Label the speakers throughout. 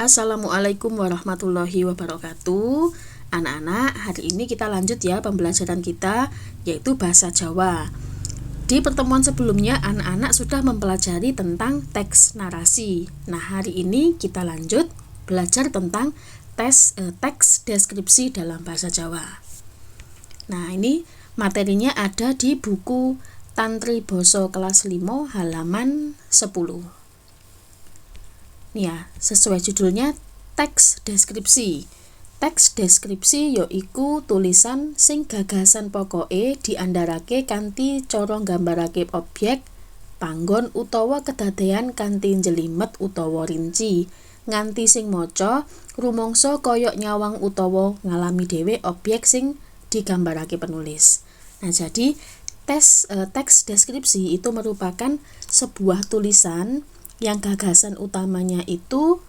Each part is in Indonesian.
Speaker 1: Assalamualaikum warahmatullahi wabarakatuh. Anak-anak, hari ini kita lanjut ya pembelajaran kita, yaitu bahasa Jawa. Di pertemuan sebelumnya anak-anak sudah mempelajari tentang teks narasi. Nah, hari ini kita lanjut belajar tentang teks deskripsi dalam bahasa Jawa. Nah, ini materinya ada di buku Tantri Basa kelas 5 halaman 10. Nih ya, sesuai judulnya teks deskripsi. Teks deskripsi yaiku tulisan sing gagasan pokoke diandharake kanthi cara nggambarake objek, panggon utawa kedadean kanthi njelimet utawa rinci, nganti sing maca rumangsa kaya nyawang utawa ngalami dhewe objek sing digambarake penulis. Nah, jadi teks deskripsi itu merupakan sebuah tulisan yang gagasan utamanya itu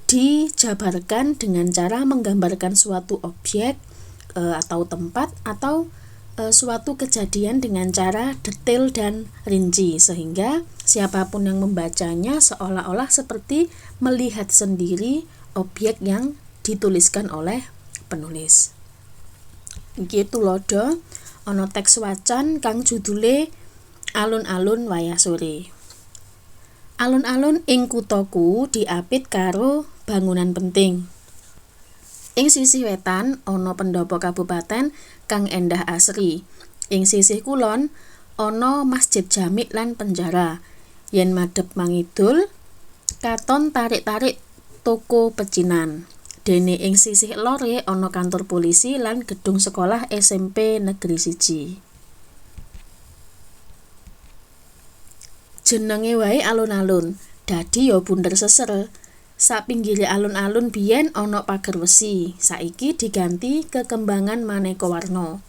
Speaker 1: dijabarkan dengan cara menggambarkan suatu objek atau tempat atau suatu kejadian dengan cara detail dan rinci, sehingga siapapun yang membacanya seolah-olah seperti melihat sendiri objek yang dituliskan oleh penulis. Gitu loh do, ana teks wacan kang judule Alun-alun Wayah Sore. Alun-alun ing kuthaku diapit karo bangunan penting. Ing sisih wetan ana pendopo kabupaten kang endah asri. Ing sisih kulon ana masjid jami lan penjara. Yen madhep mangidul katon tarik-tarik toko pecinan. Dene ing sisih lore ana kantor polisi lan gedung sekolah SMP Negeri 1. Jenenge wae alun-alun, dadi ya bunder seser. Sapinggire alun-alun biyen ana pager wesi, saiki diganti kekembangan maneka warna.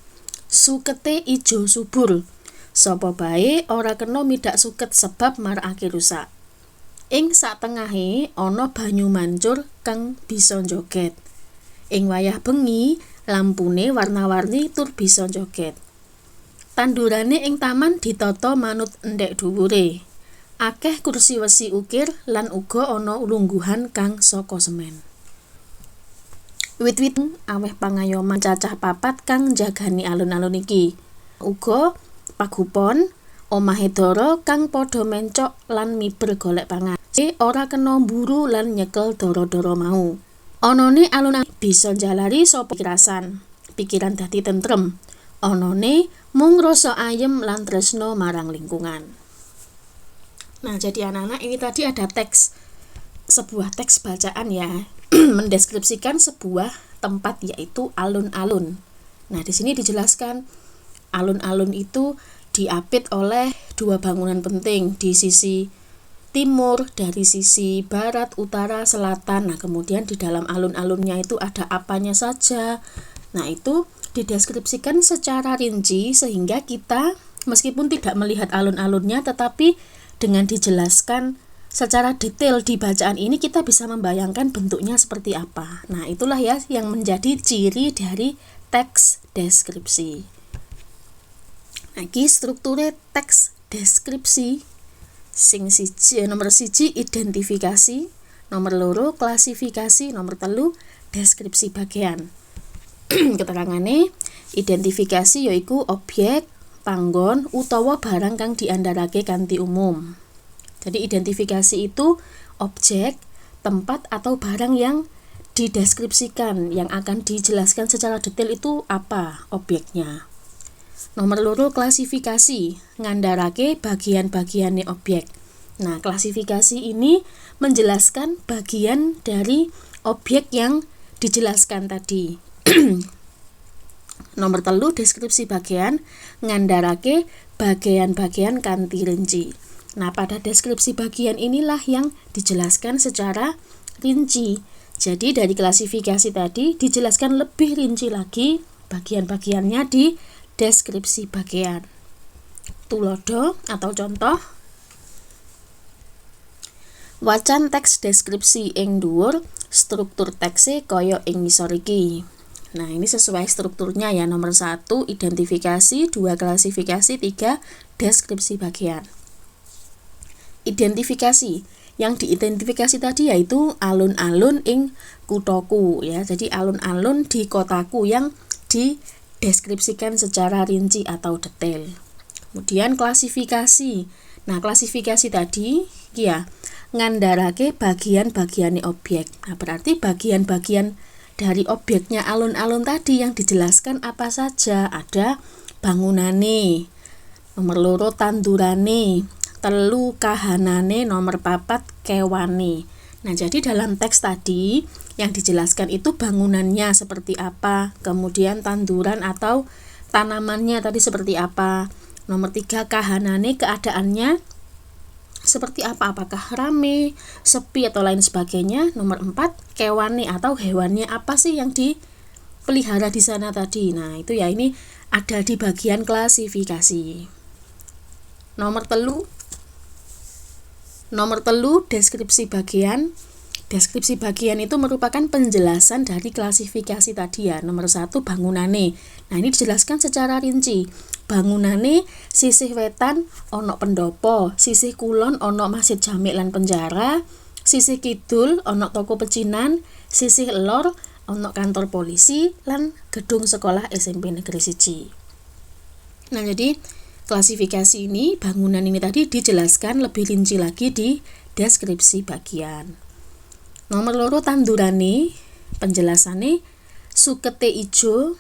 Speaker 1: Sukete ijo subur. Sapa bae ora kena midak suket sebab marakake rusak. Ing satengahe ana banyu mancur kang bisa joget. Ing wayah bengi lampune warna-warni tur bisa joget. Tandurane ing taman ditata manut endhek dhuwure. Akeh kursi wesi ukir lan uga ana lungguhan kang saka semen. Wit-wit aweh pangayoman cacah 4 kang njagani alun-alun iki. Uga pagupon omahe dara kang padha mencok lan miber golek pangan. Ora kena mburu lan nyekel dara-dara mau. Anane alun-alun bisa njalari sapa pikiran dadi tentrem. Anane mung rasa ayem lan tresna marang lingkungan. Nah, jadi anak-anak, ini tadi ada sebuah teks bacaan ya, mendeskripsikan sebuah tempat yaitu alun-alun. Nah, di sini dijelaskan alun-alun itu diapit oleh 2 bangunan penting di sisi timur, dari sisi barat, utara, selatan. Nah, kemudian di dalam alun-alunnya itu ada apanya saja. Nah, itu dideskripsikan secara rinci sehingga kita meskipun tidak melihat alun-alunnya tetapi dengan dijelaskan secara detail di bacaan ini kita bisa membayangkan bentuknya seperti apa. Nah, itulah ya yang menjadi ciri dari teks deskripsi. Nah, iki strukture teks deskripsi. Nomor 1 identifikasi, nomor 2 klasifikasi, nomor 3 deskripsi bagian. Keterangane identifikasi yaiku objek, panggon utawa barang kang diandharake kanthi umum. Jadi identifikasi itu objek, tempat atau barang yang dideskripsikan, yang akan dijelaskan secara detail itu apa objeknya. Nomor 2 klasifikasi, ngandharake bagian-bagiane objek. Nah, klasifikasi ini menjelaskan bagian dari objek yang dijelaskan tadi. Nomor 3 deskripsi bagian, ngandharake bagian-bagian kanthi rinci. Nah, pada deskripsi bagian inilah yang dijelaskan secara rinci. Jadi dari klasifikasi tadi dijelaskan lebih rinci lagi bagian-bagiannya di deskripsi bagian. Tulodo atau contoh. Wacan teks deskripsi ing dhuwur, struktur tekse kaya ing ngisor iki. Nah, ini sesuai strukturnya ya. Nomor 1 identifikasi, 2 klasifikasi, 3 deskripsi bagian. Identifikasi, yang diidentifikasi tadi yaitu alun-alun ing kutoku ya. Jadi alun-alun di kotaku yang dideskripsikan secara rinci atau detail. Kemudian klasifikasi. Nah, klasifikasi tadi ya ngandarake bagian-bagiane objek. Nah, berarti bagian-bagian dari objeknya alun-alun tadi yang dijelaskan apa saja. Ada bangunane, nomor loro tandurane, telu kahanane, nomor papat kewane. Nah, jadi dalam teks tadi yang dijelaskan itu bangunannya seperti apa, kemudian tanduran atau tanamannya tadi seperti apa. Nomor 3 kahanane, keadaannya seperti apa, apakah rame, sepi atau lain sebagainya. Nomor 4 kewane atau hewannya apa sih yang dipelihara di sana tadi. Nah, itu ya ini ada di bagian klasifikasi. Nomor telu deskripsi bagian. Deskripsi bagian itu merupakan penjelasan dari klasifikasi tadi ya. Nomor 1 bangunane. Nah, ini dijelaskan secara rinci. Bangunane sisih wetan ono pendopo, sisih kulon ono masjid jami lan penjara, sisih kidul ono toko pecinan, sisih lor ono kantor polisi lan gedung sekolah SMP Negeri 1. Nah, jadi klasifikasi ini, bangunan ini tadi dijelaskan lebih rinci lagi di deskripsi bagian. Nomor loro tandurane, penjelasane sukete ijo,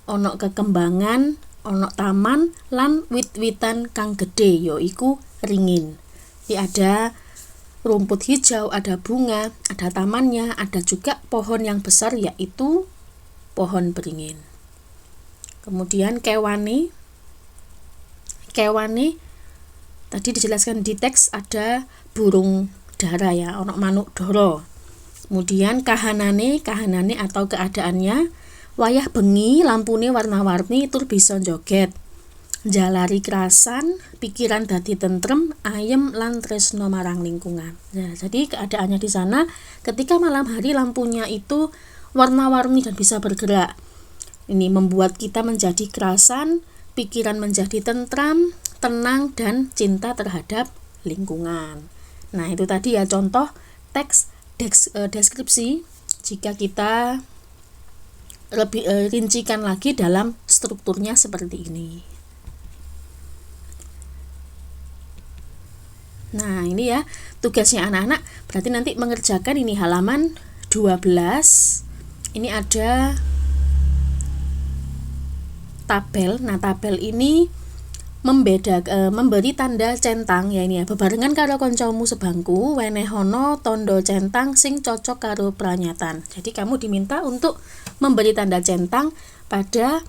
Speaker 1: ono kekembangan, ono taman lan wit-witan kang gede yaiku ringin. Jadi ada rumput hijau, ada bunga, ada tamannya, ada juga pohon yang besar yaitu pohon beringin. Kemudian kewane tadi dijelaskan di teks ada burung dara ya, ono manuk doro. Kemudian kahanane atau keadaannya wayah bengi lampune warna-warni tur bisa joget. Jalari kerasan, pikiran dadi tentrem, ayem lan tresno marang lingkungan. Nah, jadi keadaannya di sana ketika malam hari lampunya itu warna-warni dan bisa bergerak. Ini membuat kita menjadi kerasan, pikiran menjadi tentram, tenang, dan cinta terhadap lingkungan. Nah, itu tadi ya contoh teks deskripsi. Jika kita lebih rincikan lagi dalam strukturnya seperti ini. Nah, ini ya tugasnya anak-anak. Berarti nanti mengerjakan ini halaman 12. Ini ada tabel. Nah, tabel ini memberi tanda centang ya ini ya, bebarengan karo kancamu sebangku wenehono tondo centang sing cocok karo pranyatan. Jadi kamu diminta untuk memberi tanda centang pada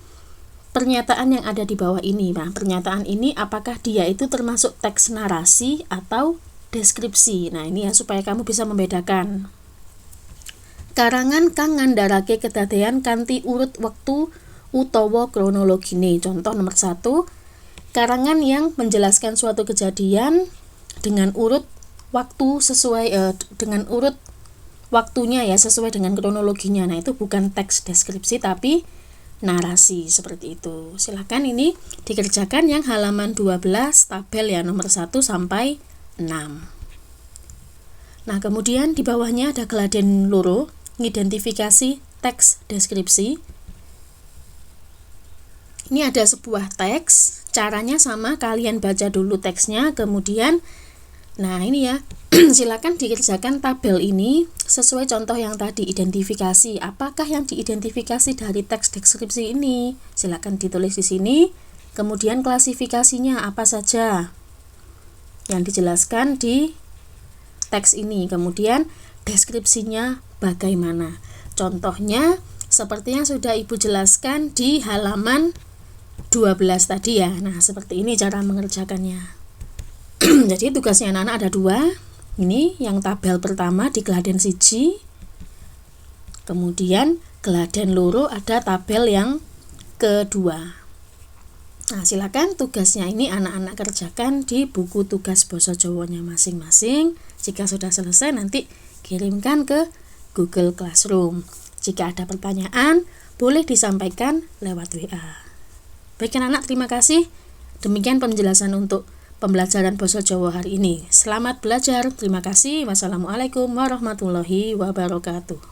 Speaker 1: pernyataan yang ada di bawah ini. Nah, pernyataan ini apakah dia itu termasuk teks narasi atau deskripsi. Nah, ini ya supaya kamu bisa membedakan. Karangan kang ngandharake kedadean kanthi urut wektu utawa kronologine. Contoh nomor 1, karangan yang menjelaskan suatu kejadian dengan urut waktu sesuai dengan urut waktunya ya, sesuai dengan kronologinya. Nah, itu bukan teks deskripsi tapi narasi seperti itu. Silakan ini dikerjakan yang halaman 12 tabel ya nomor 1 sampai 6. Nah, kemudian di bawahnya ada geladen loro, ngidentifikasi teks deskripsi. Ini ada sebuah teks, caranya sama, kalian baca dulu teksnya, kemudian nah ini ya, silakan dikerjakan tabel ini sesuai contoh yang tadi, identifikasi. Apakah yang diidentifikasi dari teks deskripsi ini? Silakan ditulis di sini. Kemudian klasifikasinya apa saja yang dijelaskan di teks ini. Kemudian deskripsinya bagaimana? Contohnya seperti yang sudah Ibu jelaskan di halaman 12 tadi ya. Nah, seperti ini cara mengerjakannya. Jadi tugasnya anak-anak ada 2. Ini yang tabel pertama di geladen 1. Kemudian geladen loro ada tabel yang kedua. Nah, silakan tugasnya ini anak-anak kerjakan di buku tugas basa Jawanya masing-masing. Jika sudah selesai nanti kirimkan ke Google Classroom. Jika ada pertanyaan, boleh disampaikan lewat WA. Baik anak-anak, terima kasih. Demikian penjelasan untuk pembelajaran basa Jawa hari ini. Selamat belajar. Terima kasih. Wassalamualaikum warahmatullahi wabarakatuh.